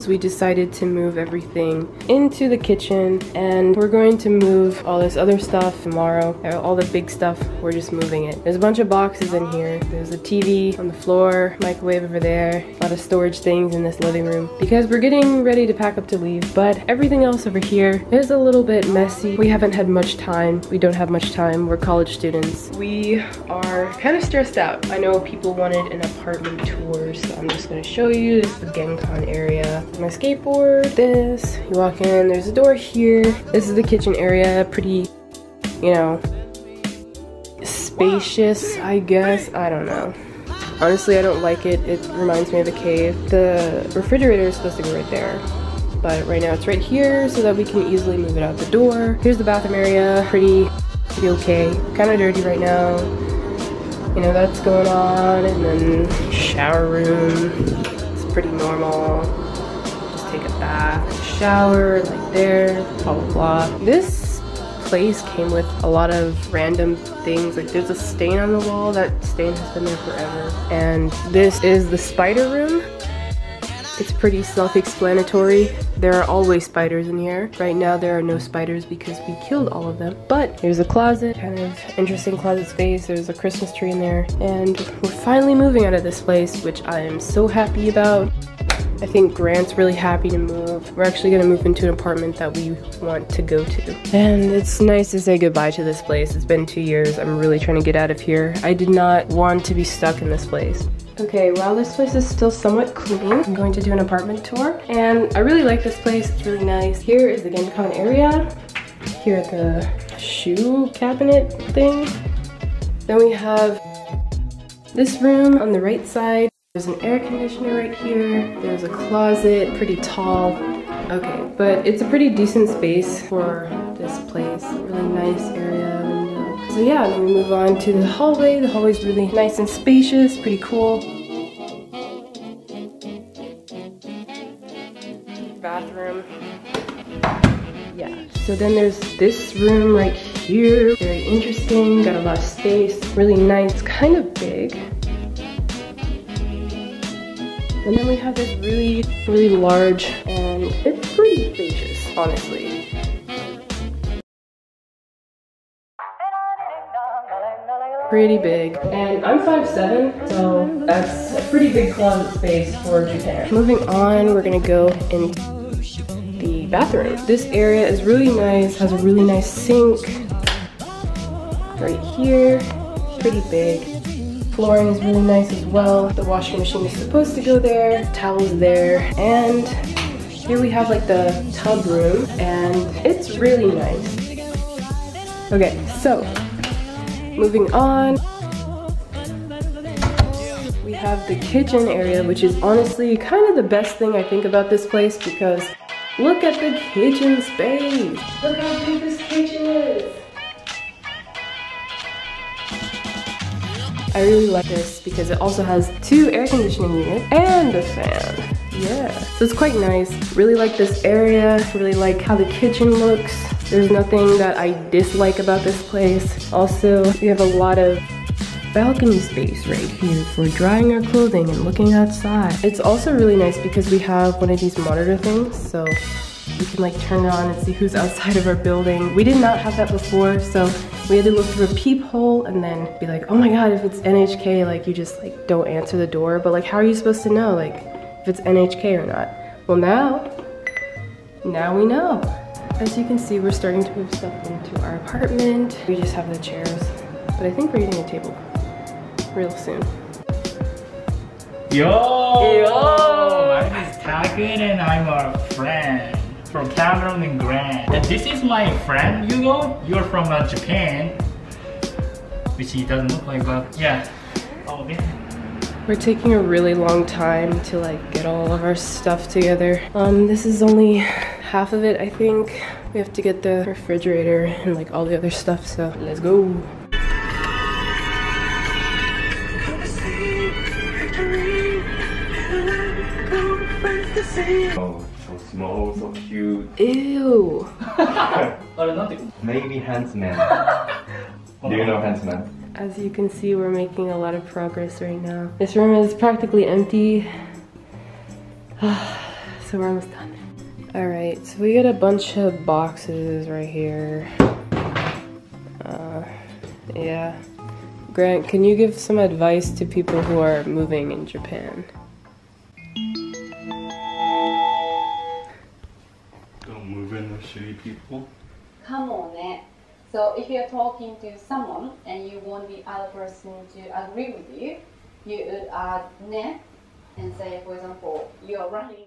We decided to move everything into the kitchen, and we're going to move all this other stuff tomorrow. All the big stuff, we're just moving it. There's a bunch of boxes in here. There's a TV on the floor, microwave over there, a lot of storage things in this living room because we're getting ready to pack up to leave. But everything else over here is a little bit messy. We haven't had much time. We don't have much time. We're college students. We are kind of stressed out. I know people wanted an apartment tour, so I'm just going to show you. This is the Genkan area. My skateboard, this, you walk in, there's a door here. This is the kitchen area, pretty, you know, spacious, I guess. I don't know. Honestly, I don't like it. It reminds me of the cave. The refrigerator is supposed to go right there, but right now it's right here so that we can easily move it out the door. Here's the bathroom area, pretty okay. Kind of dirty right now. You know, that's going on, and then shower room. It's pretty normal. Take a bath, shower, like there, blah blah blah. This place came with a lot of random things. Like there's a stain on the wall. That stain has been there forever. And this is the spider room. It's pretty self-explanatory. There are always spiders in here. Right now there are no spiders because we killed all of them. But here's a closet, kind of interesting closet space. There's a Christmas tree in there. And we're finally moving out of this place, which I am so happy about. I think Grant's really happy to move. We're actually gonna move into an apartment that we want to go to. And it's nice to say goodbye to this place. It's been 2 years. I'm really trying to get out of here. I did not want to be stuck in this place. Okay, while this place is still somewhat clean, I'm going to do an apartment tour. And I really like this place. It's really nice. Here is the Genkan area. Here at the shoe cabinet thing. Then we have this room on the right side. There's an air conditioner right here. There's a closet, pretty tall. Okay, but it's a pretty decent space for this place. Really nice area, window. So yeah, then we move on to the hallway. The hallway's really nice and spacious, pretty cool. Bathroom. Yeah, so then there's this room right here. Very interesting, got a lot of space. Really nice, kind of big. And then we have this really, really large, and it's pretty spacious, honestly. Pretty big. And I'm 5'7", so that's a pretty big closet space for Japan. Moving on, we're gonna go into the bathroom. This area is really nice, has a really nice sink. Right here, pretty big. Flooring is really nice as well. The washing machine is supposed to go there. Towels there. And here we have like the tub room, and it's really nice. Okay, so moving on. We have the kitchen area, which is honestly kind of the best thing I think about this place because look at the kitchen space. Look how big this kitchen is. I really like this because it also has 2 air conditioning units and a fan. Yeah, so it's quite nice. Really like this area, really like how the kitchen looks. There's nothing that I dislike about this place. Also, we have a lot of balcony space right here for drying our clothing and looking outside. It's also really nice because we have one of these monitor things, so we can like turn it on and see who's outside of our building. We did not have that before, so we had to look through a peephole and then be like, oh my god, if it's NHK, like you just like don't answer the door. But like, how are you supposed to know like if it's NHK or not? Well, now we know. As you can see, we're starting to move stuff into our apartment. We just have the chairs, but I think we're getting a table real soon. Yo! Yo! My name is Tagun and I'm a friend from Cameron and Grant. And this is my friend, Yugo. You're from Japan. Which he doesn't look like, but yeah. Oh, man. We're taking a really long time to like get all of our stuff together. This is only half of it, I think. We have to get the refrigerator and like all the other stuff, so let's go. Oh, so small, so cute. Ew. Maybe Huntsman. Do you know Huntsman? As you can see, we're making a lot of progress right now. This room is practically empty. So So we're almost done. Alright, so we got a bunch of boxes right here. Yeah. Grant, can you give some advice to people who are moving in Japan? Don't move in with shitty people. Come on, eh? So if you're talking to someone and you want the other person to agree with you, you would add ne and say, for example, you're running.